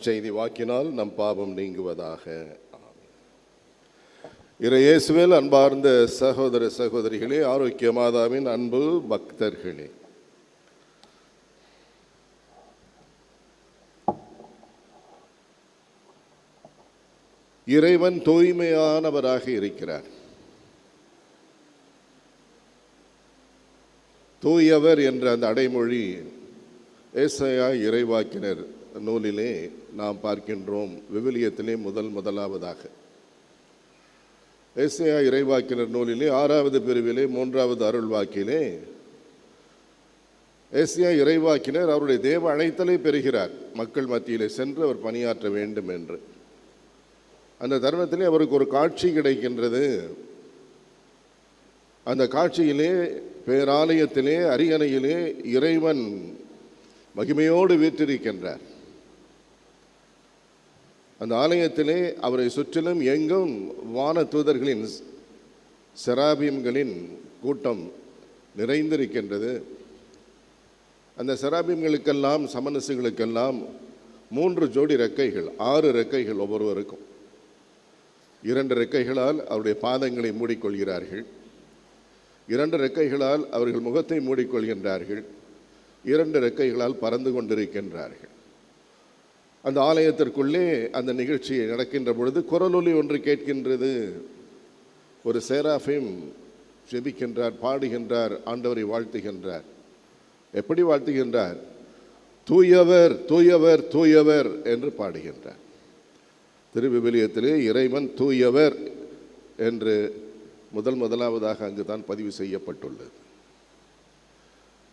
நற்செய்தி வாக்கினால் நம் பாவம் நீங்குவதாக. இயேசுவில் அன்பார்ந்த சகோதர சகோதரிகளே, ஆரோக்கிய மாதாவின் அன்பு பக்தர்களே, இறைவன் தூய்மையானவராக இருக்கிறார். தூயவர் என்ற அந்த அடைமொழி ஏசாயா இறைவாக்கினர் நூலிலே நாம் பார்க்கின்றோம். விவிலியத்திலே முதலாவதாக ஏசாயா இறைவாக்கினர் நூலிலே 6வது பிரிவிலே 3வது அருள்வாக்கிலே ஏசாயா இறைவாக்கினர் அவருடைய தேவ அழைத்தலை பெறுகிறார். மக்கள் மத்தியிலே சென்று அவர் பணியாற்ற வேண்டும் என்று. அந்த தருணத்திலே அவருக்கு ஒரு காட்சி கிடைக்கின்றது. அந்த காட்சியிலே பேராலயத்திலே அரியணையிலே இறைவன் மகிமையோடு வீற்றிருக்கின்றார். அந்த ஆலயத்திலே அவரை சுற்றிலும் எங்கும் வான தூதர்களின் செராபீம்களின் கூட்டம் நிறைந்திருக்கின்றது. அந்த செராபீம்களுக்கெல்லாம் சமனசுகளுக்கெல்லாம் 3 ஜோடி ரெக்கைகள், 6 ரெக்கைகள் ஒவ்வொருவருக்கும். 2 ரெக்கைகளால் அவருடைய பாதங்களை மூடிக்கொள்கிறார்கள், 2 ரெக்கைகளால் அவர்கள் முகத்தை மூடிக்கொள்கின்றார்கள், 2 ரெக்கைகளால் பறந்து கொண்டிருக்கின்றார்கள். அந்த ஆலயத்திற்குள்ளே அந்த நிகழ்ச்சி நடக்கின்ற பொழுது குரலொலி ஒன்று கேட்கின்றது. ஒரு சேராஃபிம் ஜெபிக்கின்றார், பாடுகின்றார், ஆண்டவரை வாழ்த்துகின்றார். எப்படி வாழ்த்துகின்றார்? தூயவர் தூயவர் தூயவர் என்று பாடுகின்றார். திருவிவிலியத்திலே இறைவன் தூயவர் என்று முதலாவதாக அங்கு தான் பதிவு செய்யப்பட்டுள்ளது.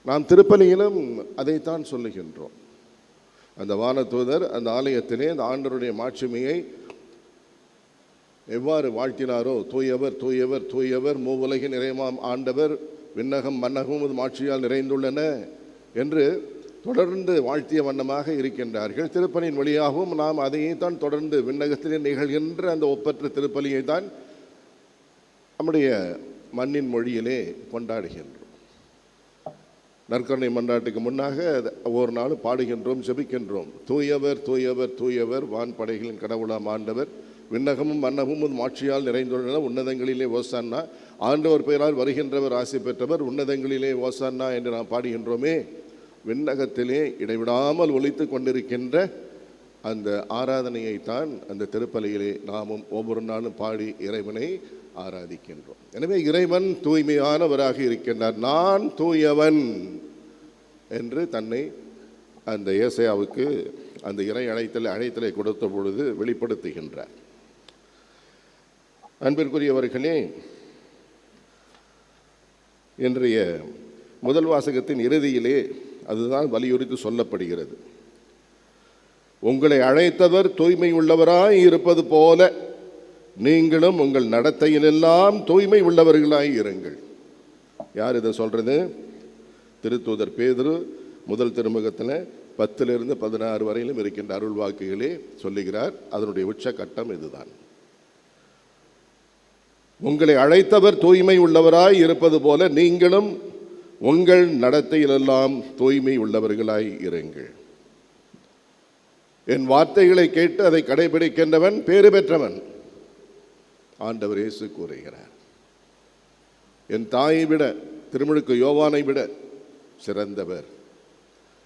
நாம் திருப்பலியிலும் அதைத்தான் சொல்லுகின்றோம். அந்த வானதூதர் அந்த ஆலயத்திலே அந்த ஆண்டவருடைய மாட்சிமையை எவ்வாறு வாழ்த்தினாரோ, தூயவர் தூயவர் தூயவர் மூவுலகின் நிறைவாம் ஆண்டவர், விண்ணகம் மன்னகமும் மாட்சியால் நிறைந்துள்ளன என்று தொடர்ந்து வாழ்த்திய வண்ணமாக இருக்கின்றார்கள். திருப்பலியின் வழியாகவும் நாம் அதையே தான் தொடர்ந்து விண்ணகத்திலே நிகழ்கின்ற அந்த ஒப்பற்ற திருப்பலியை தான் நம்முடைய மண்ணின் மொழியிலே கொண்டாடுகின்றோம். நற்கருணை மன்றாட்டுக்கு முன்னாக ஒவ்வொரு நாளும் பாடுகின்றோம், ஜெபிக்கின்றோம். தூயவர் தூயவர் தூயவர் வான்படைகளின் கடவுளாம் ஆண்டவர், விண்ணகமும் மன்னகமும் மாட்சியால் நிறைந்துள்ளன, உன்னதங்களிலே ஓசான்னா, ஆண்டவர் பெயரால் வருகின்றவர் ஆசி பெற்றவர், உன்னதங்களிலே ஓசான்னா என்று நாம் பாடுகின்றோமே. விண்ணகத்திலே இடைவிடாமல் ஒலித்து கொண்டிருக்கின்ற அந்த ஆராதனையைத்தான் அந்த திருப்பலியிலே நாமும் ஒவ்வொரு நாளும் பாடி இறைவனை ஆராதிக்கின்றோம். எனவே இறைவன் தூய்மையானவராக இருக்கின்றார். நான் தூயவன் என்று தன்னை அந்த ஏசாயாவுக்கு அந்த இறை அழைத்தலை கொடுத்த பொழுது வெளிப்படுத்துகின்றார். அன்பிற்குரியவர்களே, இன்றைய முதல் வாசகத்தின் இறுதியிலே அதுதான் வலியுறுத்தி சொல்லப்படுகிறது. உங்களை அழைத்தவர் தூய்மை உள்ளவராய் இருப்பது போல நீங்களும் உங்கள் நடத்தையிலெல்லாம் தூய்மை உள்ளவர்களாய் இருங்கள். யார் இதை சொல்றது? திருத்தூதர் பேதுரு முதல் திருமுகத்தில் 10 to 16 வரையிலும் இருக்கின்ற அருள் வாக்குகளே சொல்லுகிறார். அதனுடைய உச்சகட்டம் இதுதான். உங்களை அழைத்தவர் தூய்மை உள்ளவராய் இருப்பது போல நீங்களும் உங்கள் நடத்தையிலெல்லாம் தூய்மை உள்ளவர்களாய் இருங்கள். என் வார்த்தைகளை கேட்டு அதை கடைபிடிக்கின்றவன் பேறு பெற்றவன், ஆண்டவர் இயேசு கூறுகிறார். என் தாயை விட, திருமுழுக்கு யோவானை விட சிறந்தவர்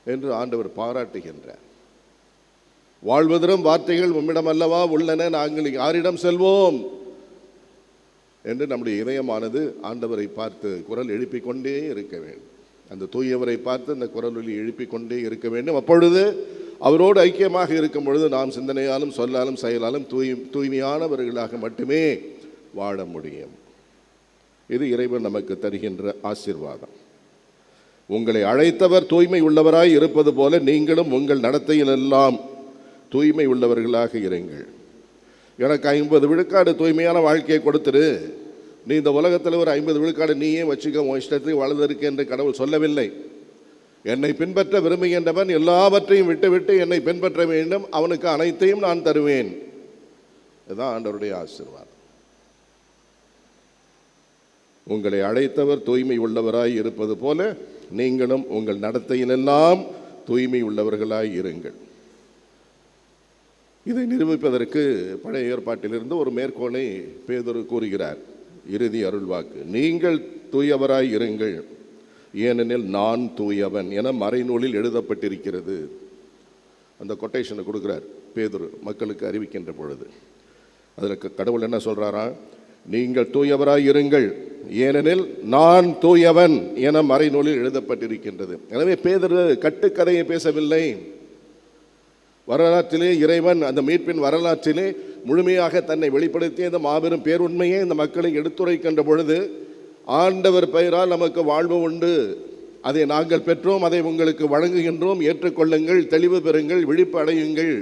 என்று ஆண்டவர் பாராட்டுகின்றார். வாழ்வதரும் வார்த்தைகள் உம்மிடம் அல்லவா உள்ளன, நாங்கள் யாரிடம் செல்வோம் என்று நம்முடைய இதயமானது ஆண்டவரை பார்த்து குரல் எழுப்பிக் கொண்டே இருக்க வேண்டும். அந்த தூயவரை பார்த்து அந்த குரல் ஒலி எழுப்பிக் கொண்டே இருக்க வேண்டும். அப்பொழுது அவரோடு ஐக்கியமாக இருக்கும் பொழுது நாம் சிந்தனையாலும் சொல்லாலும் செயலாலும் தூய்மையானவர்களாக மட்டுமே வாழ முடியும். இது இறைவன் நமக்கு தருகின்ற ஆசீர்வாதம். உங்களை அழைத்தவர் தூய்மை உள்ளவராய் இருப்பது போல நீங்களும் உங்கள் நடத்தையிலெல்லாம் தூய்மை உள்ளவர்களாக இருங்கள். எனக்கு 50 விழுக்காடு தூய்மையான வாழ்க்கையை கொடுத்துரு, நீ இந்த உலகத்தில் ஒரு 50 விழுக்காடு நீயே வச்சுக்க, உன் இஷ்டத்துக்கு வாழ்வதற்கு என்று கடவுள் சொல்லவில்லை. என்னை பின்பற்ற விரும்புகின்றவன் எல்லாவற்றையும் விட்டுவிட்டு என்னை பின்பற்ற வேண்டும், அவனுக்கு அனைத்தையும் நான் தருவேன். இதுதான் ஆண்டவருடைய ஆசீர்வாதம். உங்களை அழைத்தவர் தூய்மை உள்ளவராய் இருப்பது போல நீங்களும் உங்கள் நடத்தையிலெல்லாம் தூய்மை உள்ளவர்களாய் இருங்கள். இதை நிரூபிப்பதற்கு பழைய ஏற்பாட்டிலிருந்து ஒரு மேற்கோளை பேதுரு கூறுகிறார். இறுதி அருள்வாக்கு, நீங்கள் தூயவராய் இருங்கள், ஏனெனில் நான் தூயவன் என மறைநூலில் எழுதப்பட்டிருக்கிறது. அந்த கொட்டேஷனை கொடுக்கிறார் பேதுரு மக்களுக்கு அறிவிக்கின்ற பொழுது. அதில் கடவுள் என்ன சொல்றாரா? நீங்கள் தூயவராய் இருங்கள், ஏனெனில் நான் தூயவன் என மறைநூலில் எழுதப்பட்டிருக்கின்றது. எனவே பேதுரு கட்டுக்கதையை பேசவில்லை. வரலாற்றிலே இறைவன் அந்த மீட்பின் வரலாற்றிலே முழுமையாக தன்னை வெளிப்படுத்திய இந்த மாபெரும் பேருண்மையை இந்த மக்களை எடுத்துரைக்கின்ற பொழுது, ஆண்டவர் பெயரால் நமக்கு வாழ்வு உண்டு, அதை நாங்கள் பெற்றோம், அதை உங்களுக்கு வழங்குகின்றோம், ஏற்றுக்கொள்ளுங்கள், தெளிவு பெறுங்கள், விழிப்பு அடையுங்கள்,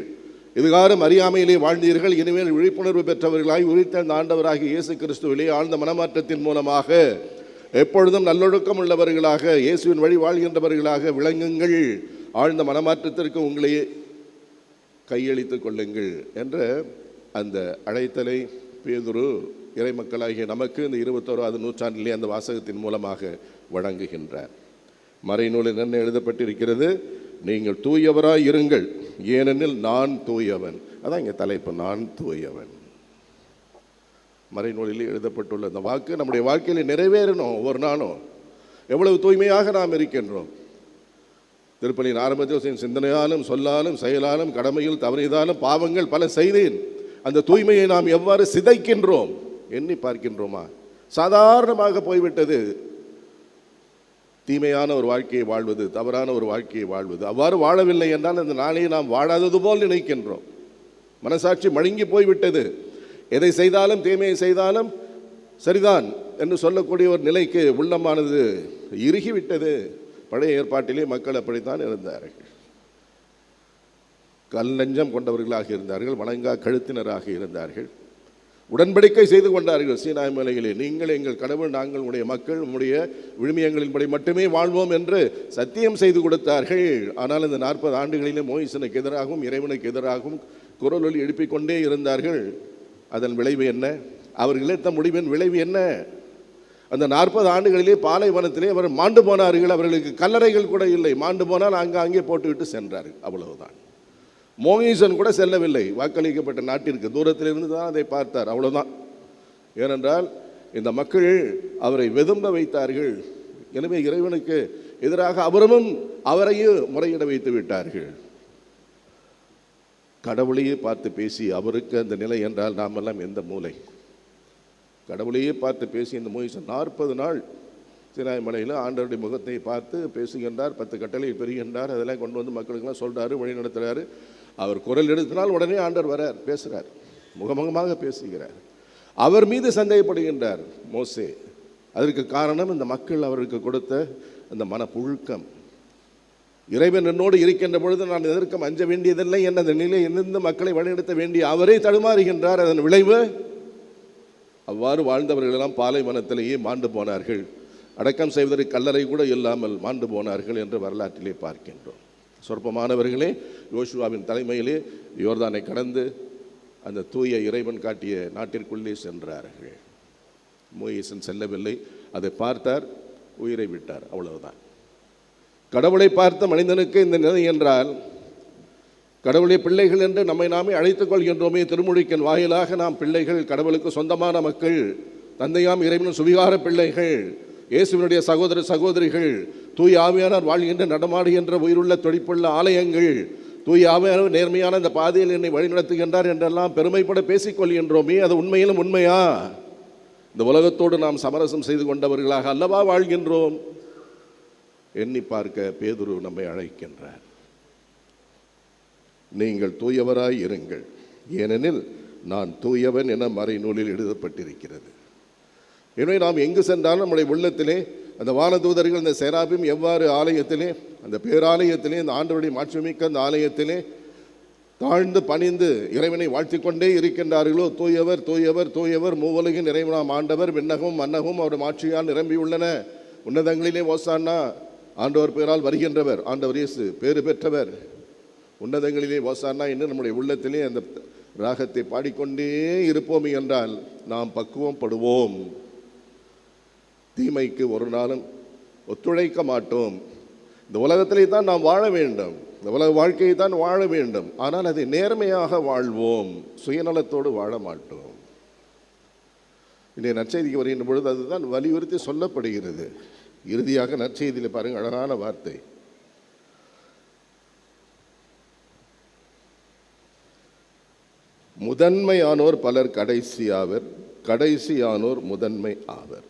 இதுகாரும் அறியாமையிலே வாழ்ந்தீர்கள், இனிமேல் விழிப்புணர்வு பெற்றவர்களாய் உரித்த அந்த ஆண்டவராகிய இயேசு கிறிஸ்துவிலே ஆழ்ந்த மனமாற்றத்தின் மூலமாக எப்பொழுதும் நல்லொழுக்கம் உள்ளவர்களாக இயேசுவின் வழி வாழ்கின்றவர்களாக விளங்குங்கள், ஆழ்ந்த மனமாற்றத்திற்கு உங்களை கையளித்துக் கொள்ளுங்கள் என்ற அந்த அழைத்தலை பேதுரு இறை மக்களாகிய நமக்கு இந்த 21வது நூற்றாண்டிலே அந்த வாசகத்தின் மூலமாக வழங்குகின்றார். மறைநூலில் என்ன எழுதப்பட்டிருக்கிறது? நீங்கள் தூயவராய் இருங்கள், ஏனெனில் நான் தூயவன். அதான் இங்கே தலைப்பு, நான் தூயவன். மறைநூலில் எழுதப்பட்டுள்ள அந்த வாக்கு நம்முடைய வாழ்க்கையில் நிறைவேறணும். ஒவ்வொரு நாளும் எவ்வளவு தூய்மையாக நாம் இருக்கின்றோம். திருப்பலியின் ஆரம்பத்தில் சிந்தனையாலும் சொல்லாலும் செயலாலும் கடமையில் தவறியதாலும் பாவங்கள் பல செய்தேன். அந்த தூய்மையை நாம் எவ்வாறு சிதைக்கின்றோம் எண்ணி பார்க்கின்றோமா? சாதாரணமாக போய்விட்டது தீமையான ஒரு வாழ்க்கையை வாழ்வது, தவறான ஒரு வாழ்க்கையை வாழ்வது. அவ்வாறு வாழவில்லை என்றால் அந்த நாளையை நாம் வாழாதது போல் நினைக்கின்றோம். மனசாட்சி மழுங்கி போய்விட்டது. எதை செய்தாலும் தீமையை செய்தாலும் சரிதான் என்று சொல்லக்கூடிய ஒரு நிலைக்கு உள்ளமானது இறுகிவிட்டது. பழைய ஏற்பாட்டிலே மக்கள் அப்படித்தான் இருந்தார்கள். கல் நெஞ்சம் கொண்டவர்களாக இருந்தார்கள், வணங்கா கழுத்தினராக இருந்தார்கள். உடன்படிக்கை செய்து கொண்டார்கள் சீனாய் மலையிலே, நீங்கள் எங்கள் கடவுள், நாங்கள் உடைய மக்கள், உடைய விழுமியங்களின்படி மட்டுமே வாழ்வோம் என்று சத்தியம் செய்து கொடுத்தார்கள். ஆனால் இந்த 40 ஆண்டுகளிலே மோயிசனுக்கு எதிராகவும் இறைவனுக்கு எதிராகவும் குரலொலி எழுப்பிக் கொண்டே இருந்தார்கள். அதன் விளைவு என்ன? அவர்கள் இழைத்த முடிவின் விளைவு என்ன? அந்த 40 ஆண்டுகளிலே பாலைவனத்திலே அவர் மாண்டு போனார்கள். அவர்களுக்கு கல்லறைகள் கூட இல்லை. மாண்டு போனால் அங்கே போட்டுவிட்டு சென்றார்கள், அவ்வளவுதான். மோயிசன் கூட செல்லவில்லை வாக்களிக்கப்பட்ட நாட்டிற்கு, தூரத்திலிருந்து தான் அதை பார்த்தார், அவ்வளவுதான். ஏனென்றால் இந்த மக்கள் அவரை வெதும்ப வைத்தார்கள். எனவே இறைவனுக்கு எதிராக அவரையும் முறையிட வைத்து விட்டார்கள். கடவுளையே பார்த்து பேசி அவருக்கு அந்த நிலை என்றால் நாம் எல்லாம் எந்த மூலை? கடவுளையே பார்த்து பேசி இந்த மோயிசன் 40 நாள் சீனாய் மலையில் ஆண்டவருடைய முகத்தை பார்த்து பேசுகின்றார், 10 கட்டளை பெறுகின்றார், அதெல்லாம் கொண்டு வந்து மக்களுக்கெல்லாம் சொல்கிறாரு, வழி நடத்துகிறாரு. அவர் குரல் எடுத்தினால் உடனே ஆண்டவர் வரார், பேசுகிறார், முகமுகமாக பேசுகிறார். அவர் மீது சந்தேகப்படுகின்றார் மோசே. அதற்கு காரணம் இந்த மக்கள் அவருக்கு கொடுத்த அந்த மனப்புழுக்கம். இறைவன் என்னோடு இருக்கின்ற பொழுது நான் எதற்கும் அஞ்ச வேண்டியதில்லை என்ற அந்த நிலையிலிருந்து மக்களை வழிநடத்த வேண்டிய அவரே தடுமாறுகின்றார். அதன் விளைவு அவ்வாறு வாழ்ந்தவர்களெல்லாம் பாலைவனத்திலேயே மாண்டு போனார்கள். அடக்கம் செய்வதற்கு கல்லறை கூட இல்லாமல் மாண்டு போனார்கள் என்று வரலாற்றிலே பார்க்கின்றோம். சொற்பமானவர்களே யோசுவாவின் தலைமையிலே யோர்தானை கடந்து அந்த தூய இறைவன் காட்டிய நாட்டிற்குள்ளே சென்றார்கள். மோயிசன் செல்லவில்லை, அதை பார்த்தார், உயிரை விட்டார், அவ்வளவுதான். கடவுளை பார்த்த மனிதனுக்கு இந்த நிலை என்றால், கடவுளை பிள்ளைகள் என்று நம்மை நாமே அழைத்துக் கொள்கின்றோமே. திருமுழுக்கின் வாயிலாக நாம் பிள்ளைகள், கடவுளுக்கு சொந்தமான மக்கள், தந்தையாம் இறைவனின் சுவிகார பிள்ளைகள், இயேசுவினுடைய சகோதர சகோதரிகள், தூய் ஆவியானவர் வாழ்கின்ற நடமாடுகின்ற உயிருள்ள துடிப்புள்ள ஆலயங்கள், தூய் ஆவியானவர் நேர்மையான இந்த பாதையில் என்னை வழிநடத்துகின்றார் என்றெல்லாம் பெருமைப்பட பேசிக்கொள்கின்றோமே. அது உண்மையிலும் உண்மையா? இந்த உலகத்தோடு நாம் சமரசம் செய்து கொண்டவர்களாக அல்லவா வாழ்கின்றோம்? எண்ணி பார்க்க பேதுரு நம்மை அழைக்கின்றார். நீங்கள் தூயவராய் இருங்கள், ஏனெனில் நான் தூயவன் என மறைநூலில் எழுதப்பட்டிருக்கிறது. எனவே நாம் எங்கு சென்றாலும் நம்முடைய உள்ளத்திலே அந்த வானதூதர்கள், அந்த சேராபீம் எவ்வாறு ஆலயத்திலே, அந்த பேராலயத்திலே, அந்த ஆண்டவருடைய மாட்சிமிக்க அந்த ஆலயத்திலே தாழ்ந்து பணிந்து இறைவனை வாழ்த்திக்கொண்டே இருக்கின்றார்களோ, தூயவர் தூயவர் தூயவர் மூவுலகின் இறைவனாம் ஆண்டவர், விண்ணகமும் மன்னகமும் அவருடைய மாட்சியால் நிரம்பியுள்ளன, உன்னதங்களிலே ஓசானா, ஆண்டவர் பெயரால் வருகின்றவர், ஆண்டவர் இயேசு பேறு பெற்றவர், உன்னதங்களிலே ஓசானா என்று நம்முடைய உள்ளத்திலே அந்த ராகத்தை பாடிக்கொண்டே இருப்போம் என்றால் நாம் பக்குவம் படுவோம். தீமைக்கு ஒரு நாளும் ஒத்துழைக்க மாட்டோம். இந்த உலகத்திலே தான் நாம் வாழ வேண்டும். இந்த உலக வாழ்க்கையை தான் வாழ வேண்டும், ஆனால் அதை நேர்மையாக வாழ்வோம், சுயநலத்தோடு வாழ மாட்டோம். இன்றைய நற்செய்திக்கு வருகின்ற பொழுது அதுதான் வலியுறுத்தி சொல்லப்படுகிறது. இறுதியாக நற்செய்தியில் பாருங்கள், அழகான வார்த்தை. முதன்மையானோர் பலர் கடைசியாவர், கடைசியானோர் முதன்மை ஆவர்.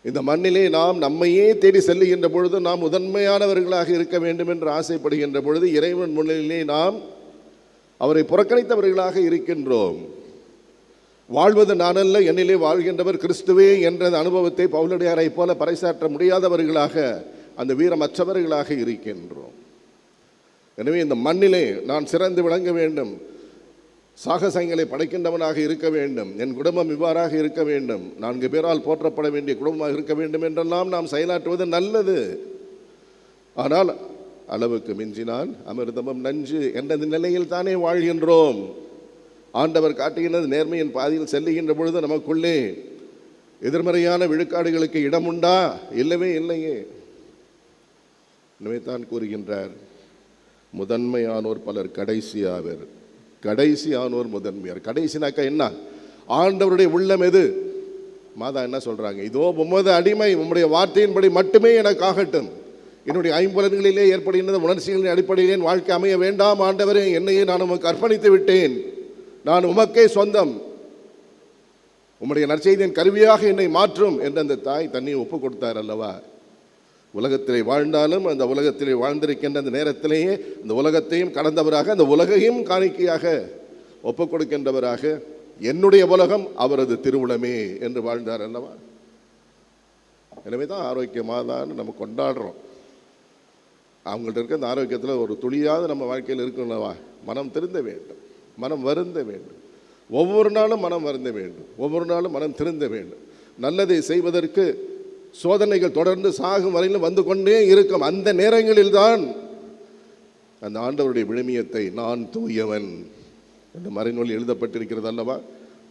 இந்த மண்ணிலே நாம் நம்மையே தேடி செல்லுகின்ற பொழுது, நாம் முதன்மையானவர்களாக இருக்க வேண்டும் என்று ஆசைப்படுகின்ற பொழுது, இறைவன் முன்னிலே நாம் அவரை புறக்கணித்தவர்களாக இருக்கின்றோம். வாழ்வது நானல்ல, என்னிலே வாழ்கின்றவர் கிறிஸ்துவே என்ற அனுபவத்தை பவுலடியாரை போல பறைசாற்ற முடியாதவர்களாக, அந்த வீரமற்றவர்களாக இருக்கின்றோம். எனவே இந்த மண்ணிலே நான் சிறந்து விளங்க வேண்டும், சாகசங்களை படைக்கின்றவனாக இருக்க வேண்டும், என் குடும்பம் இவ்வாறாக இருக்க வேண்டும், 4 பேரால் போற்றப்பட வேண்டிய குடும்பமாக இருக்க வேண்டும் என்றெல்லாம் நாம் செயலாற்றுவது நல்லது. ஆனால் அளவுக்கு மிஞ்சினால் அமிர்தமும் நஞ்சு என்ற நிலையில் தானே வாழ்கின்றோம். ஆண்டவர் காட்டுகின்றது நேர்மையின் பாதையில் செல்லுகின்ற பொழுது நமக்குள்ளே எதிர்மறையான விழுக்காடுகளுக்கு இடம் உண்டா? இல்லவே இல்லையே. எனவே தான் கூறுகின்றார், முதன்மையானோர் பலர் கடைசியாவர், கடைசியானோர் முதன்மையார். கடைசினாக்கா என்ன? ஆண்டவருடைய உள்ளம் எது? மாதா என்ன சொல்றாங்க? இதோ உமது அடிமை, உம்முடைய வார்த்தையின்படி மட்டுமே எனக்கு ஆகட்டும். என்னுடைய ஐம்புலன்களிலே ஏற்படுகின்ற உணர்ச்சிகளின் அடிப்படையிலே வாழ்க்கை அமைய வேண்டாம் ஆண்டவரே, என்னையே நான் உமக்கு அர்ப்பணித்து விட்டேன், நான் உமக்கே சொந்தம், உம்முடைய நற்செய்தியின் கருவியாக என்னை மாற்றும் என்று அந்த தாய் தன்னை ஒப்பு கொடுத்தார் அல்லவா? உலகத்திலே வாழ்ந்தாலும் அந்த உலகத்திலே வாழ்ந்திருக்கின்ற அந்த நேரத்திலேயே இந்த உலகத்தையும் கடந்தவராக, அந்த உலகையும் காணிக்கையாக ஒப்பு கொடுக்கின்றவராக, என்னுடைய உலகம் அவரது திருவுளமே என்று வாழ்ந்தார் அல்லவா? எனவே தான் ஆரோக்கியமாக தான் நம்ம கொண்டாடுறோம். அவங்கள்ட்ட இருக்க அந்த ஆரோக்கியத்தில் ஒரு துளியாவது நம்ம வாழ்க்கையில் இருக்கணும்லவா? மனம் திருந்த வேண்டும், மனம் வருந்த வேண்டும், ஒவ்வொரு நாளும் மனம் வருந்த வேண்டும், ஒவ்வொரு நாளும் மனம் திருந்த வேண்டும். நல்லதை செய்வதற்கு சோதனைகள் தொடர்ந்து சாகும் வரையிலும் வந்து கொண்டே இருக்கும். அந்த நேரங்களில் தான் அந்த ஆண்டவருடைய விழுமியத்தை, நான் தூயவன் என்று மறைநூல் எழுதப்பட்டிருக்கிறது அல்லவா?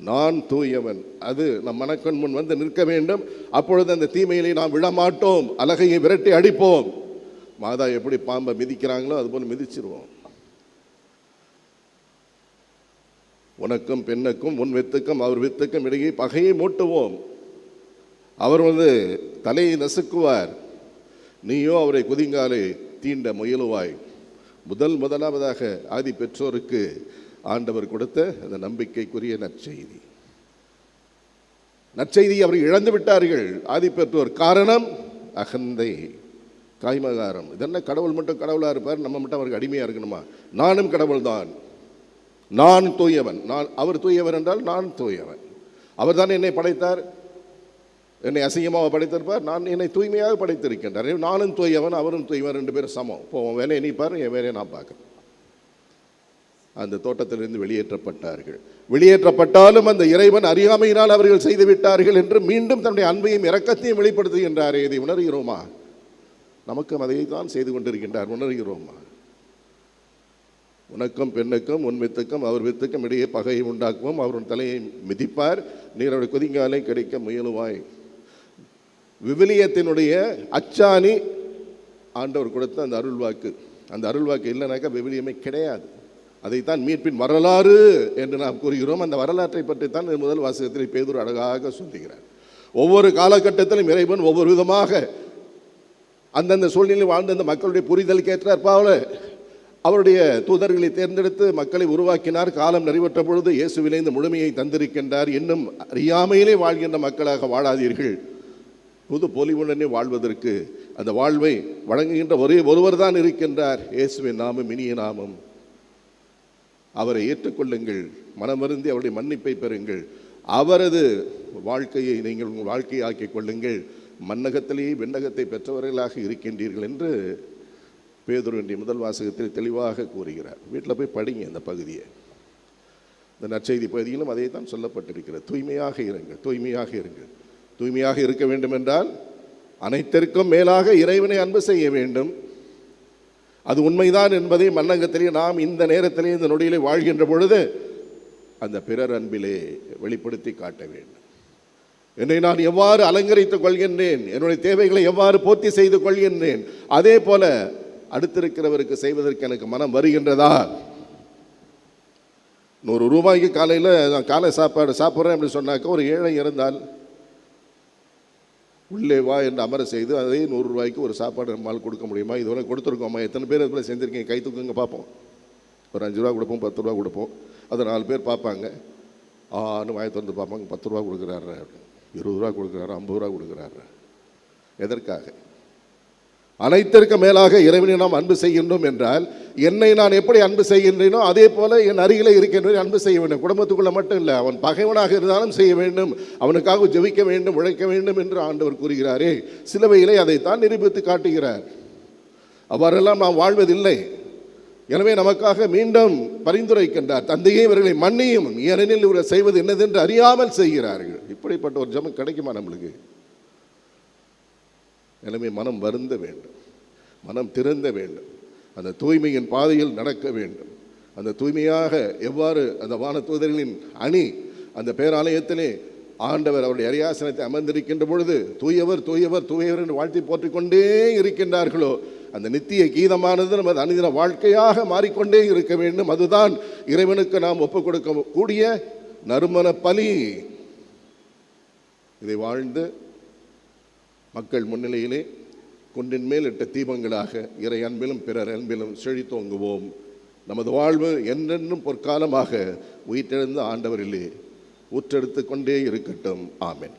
நான் தூயவன், அது நம் மனக்கண் முன் வந்து நிற்க வேண்டும். அப்பொழுது அந்த தீமையிலே நாம் விழமாட்டோம், அலகையை விரட்டி அடிப்போம். மாதா எப்படி பாம்பை மிதிக்கிறாங்களோ அதுபோல் மிதிச்சிருவோம். உனக்கும் பெண்ணுக்கும் உன் வித்துக்கும் அவர் வித்துக்கும் இடையே பகையை மூட்டுவோம். அவர் தலையை நசுக்குவார், நீயோ அவரை குதிங்காலை தீண்ட முயலுவாய். முதலாவதாக ஆதி பெற்றோருக்கு ஆண்டவர் கொடுத்த அந்த நம்பிக்கைக்குரிய நற்செய்தி. நற்செய்தியை அவர் இழந்து விட்டார்கள் ஆதி பெற்றோர். காரணம் அகந்தை, காய்மகாரம். இதென்ன கடவுள் மட்டும் கடவுளாக இருப்பார், நம்ம மட்டும் அவருக்கு அடிமையாக இருக்கணுமா? நானும் கடவுள் தான், நான் தூயவன். அவர் தூயவர் என்றால் நான் தூயவன். அவர் தான் என்னை படைத்தார், என்னை அசிங்கமாக படைத்திருப்பார், நான் என்னை தூய்மையாக படைத்திருக்கின்றார். நானும் தூயவன், அவரும் தூயவன், 2 பேரும் சமம். இப்போ உன் வேலையை நீ பாரு, என் வேலையை நான் பார்க்குறேன். அந்த தோட்டத்திலிருந்து வெளியேற்றப்பட்டார்கள். வெளியேற்றப்பட்டாலும் அந்த இறைவன் அறியாமையினால் அவர்கள் செய்து விட்டார்கள் என்று மீண்டும் தன்னுடைய அன்பையும் இரக்கத்தையும் வெளிப்படுத்துகின்றாரே, இதை உணர்கிறோமா? நமக்கும் அதை தான் செய்து கொண்டிருக்கின்றார், உணர்கிறோமா? உனக்கும் பெண்ணுக்கும் உன் வித்துக்கும் அவர் வித்துக்கும் இடையே பகையை உண்டாக்குவோம், அவர் தலையை மிதிப்பார், நீரோட கொதிங்காலை கிடைக்க முயலுவாய். விவிலியத்தினுடைய அச்சாணி ஆண்டவர் கொடுத்த அந்த அருள்வாக்கு. அந்த அருள்வாக்கு இல்லைனாக்கா விவிலியமே கிடையாது. அதைத்தான் மீட்பின் வரலாறு என்று நாம் கூறுகிறோம். அந்த வரலாற்றை பற்றி தான் முதல் வாசகத்தில் பேதுரு அழகாக சொல்லுகிறார். ஒவ்வொரு காலகட்டத்திலும் இறைவன் ஒவ்வொரு விதமாக அந்தந்த சூழ்நிலையில் வாழ்ந்த அந்த மக்களுடைய புரிதலுக்கு ஏற்றாற்போல அவருடைய தூதர்களை தேர்ந்தெடுத்து மக்களை உருவாக்கினார். காலம் நிறைவேற்ற பொழுது இயேசுவிலே இந்த முழுமையை தந்திருக்கின்றார். இன்னும் அறியாமையிலே வாழ்கின்ற மக்களாக வாழாதீர்கள், புது பொலிவுடனே வாழ்வதற்கு அந்த வாழ்வை வழங்குகின்ற ஒரே ஒருவர் தான் இருக்கின்றார், இயேசுவின் நாமம், இனிய நாமம். அவரை ஏற்றுக்கொள்ளுங்கள், மனமருந்தி அவருடைய மன்னிப்பை பெறுங்கள், அவரது வாழ்க்கையை நீங்கள் உங்கள் வாழ்க்கையை ஆக்கிக் கொள்ளுங்கள், மன்னகத்திலேயே விண்ணகத்தை பெற்றவர்களாக இருக்கின்றீர்கள் என்று பேதுருவின் முதல் வாசகத்தில் தெளிவாக கூறுகிறார். வீட்டில் போய் படிங்க இந்த பகுதியை. இந்த நற்செய்தி பகுதியிலும் அதே தான் சொல்லப்பட்டிருக்கிறது. தூய்மையாக இருங்கள், தூய்மையாக இருங்கள். தூய்மையாக இருக்க வேண்டும் என்றால் அனைத்திற்கும் மேலாக இறைவனை அன்பு செய்ய வேண்டும். அது உண்மைதான் என்பதை மன்னகத்திலே நாம் இந்த நேரத்திலே இந்த நொடியிலே வாழ்கின்ற பொழுது அந்த பிறர் அன்பிலே வெளிப்படுத்தி காட்ட வேண்டும். என்னை நான் எவ்வாறு அலங்கரித்துக் கொள்கின்றேன், என்னுடைய தேவைகளை எவ்வாறு பூர்த்தி செய்து கொள்கின்றேன், அதே போல அடுத்திருக்கிறவருக்கு செய்வதற்கு எனக்கு மனம் வருகின்றதா? 100 ரூபாய்க்கு காலையில் நான் காலை சாப்பாடு சாப்பிட்றேன் அப்படின்னு சொன்னாக்க, ஒரு ஏழை இருந்தால் உள்ளே வா என்று அமர செய்து அதே 100 ரூபாய்க்கு ஒரு சாப்பாடு நம்மால் கொடுக்க முடியுமா? இதுவரை கொடுத்துருக்கோமா? எத்தனை பேர் இதுபோல் செஞ்சுருக்கீங்க? கை தூக்குங்க பார்ப்போம். ஒரு 5 ரூபா கொடுப்போம், 10 ரூபா கொடுப்போம். அதை 4 பேர் பார்ப்பாங்க, ஆன்னு வாயை திறந்து பார்ப்பாங்க. 10 ரூபா கொடுக்குறாரு, 20 ரூபா கொடுக்குறாரு, 50 ரூபா கொடுக்குறாரு. எதற்காக? அனைத்திற்கு மேலாக இறைவனை நாம் அன்பு செய்கின்றோம் என்றால், என்னை நான் எப்படி அன்பு செய்கின்றேனோ அதே போல என் அருகிலே இருக்கின்றவரை அன்பு செய்ய வேண்டும். குடும்பத்துக்குள்ள மட்டும் இல்லை, அவன் பகைவனாக இருந்தாலும் செய்ய வேண்டும், அவனுக்காக ஜெபிக்க வேண்டும், உழைக்க வேண்டும் என்று ஆண்டவர் கூறுகிறாரே. சிலுவையிலே அதைத்தான் நிரூபித்து காட்டுகிறார். அவ்வாறெல்லாம் நாம் வாழ்வதில்லை. எனவே நமக்காக மீண்டும் பரிந்துரைக்கின்றார், தந்தையே இவர்களை மன்னியும், ஏனெனில் இவர்கள் செய்வது என்னதென்று அறியாமல் செய்கிறார்கள். இப்படிப்பட்ட ஒரு ஜெபம் கிடைக்குமா நம்மளுக்கு? எனவே மனம் வருந்த வேண்டும், மனம் திறந்த வேண்டும், அந்த தூய்மையின் பாதையில் நடக்க வேண்டும். அந்த தூய்மையாக எவ்வாறு அந்த வான தூதர்களின் அணி அந்த பேராலயத்திலே ஆண்டவர் அவருடைய அரியாசனத்தை அமர்ந்திருக்கின்ற பொழுது தூயவர் தூயவர் தூயவர் என்று வாழ்த்தி போற்றிக்கொண்டே இருக்கின்றார்களோ, அந்த நித்திய கீதமானது நமது அனுதின வாழ்க்கையாக மாறிக்கொண்டே இருக்க வேண்டும். அதுதான் இறைவனுக்கு நாம் ஒப்புக் கொடுக்க கூடிய நறுமண பலி. இதை வாழ்ந்து மக்கள் முன்னிலையிலே குன்றின் மேல் இட்ட தீபங்களாக இறை அன்பிலும் பிறர் அன்பிலும் செழித்தோங்குவோம். நமது வாழ்வு என்றென்றும் பொற்காலமாக உயிர்த்தெழுந்த ஆண்டவரிலே ஊற்றெடுத்து கொண்டே இருக்கட்டும். ஆமென்.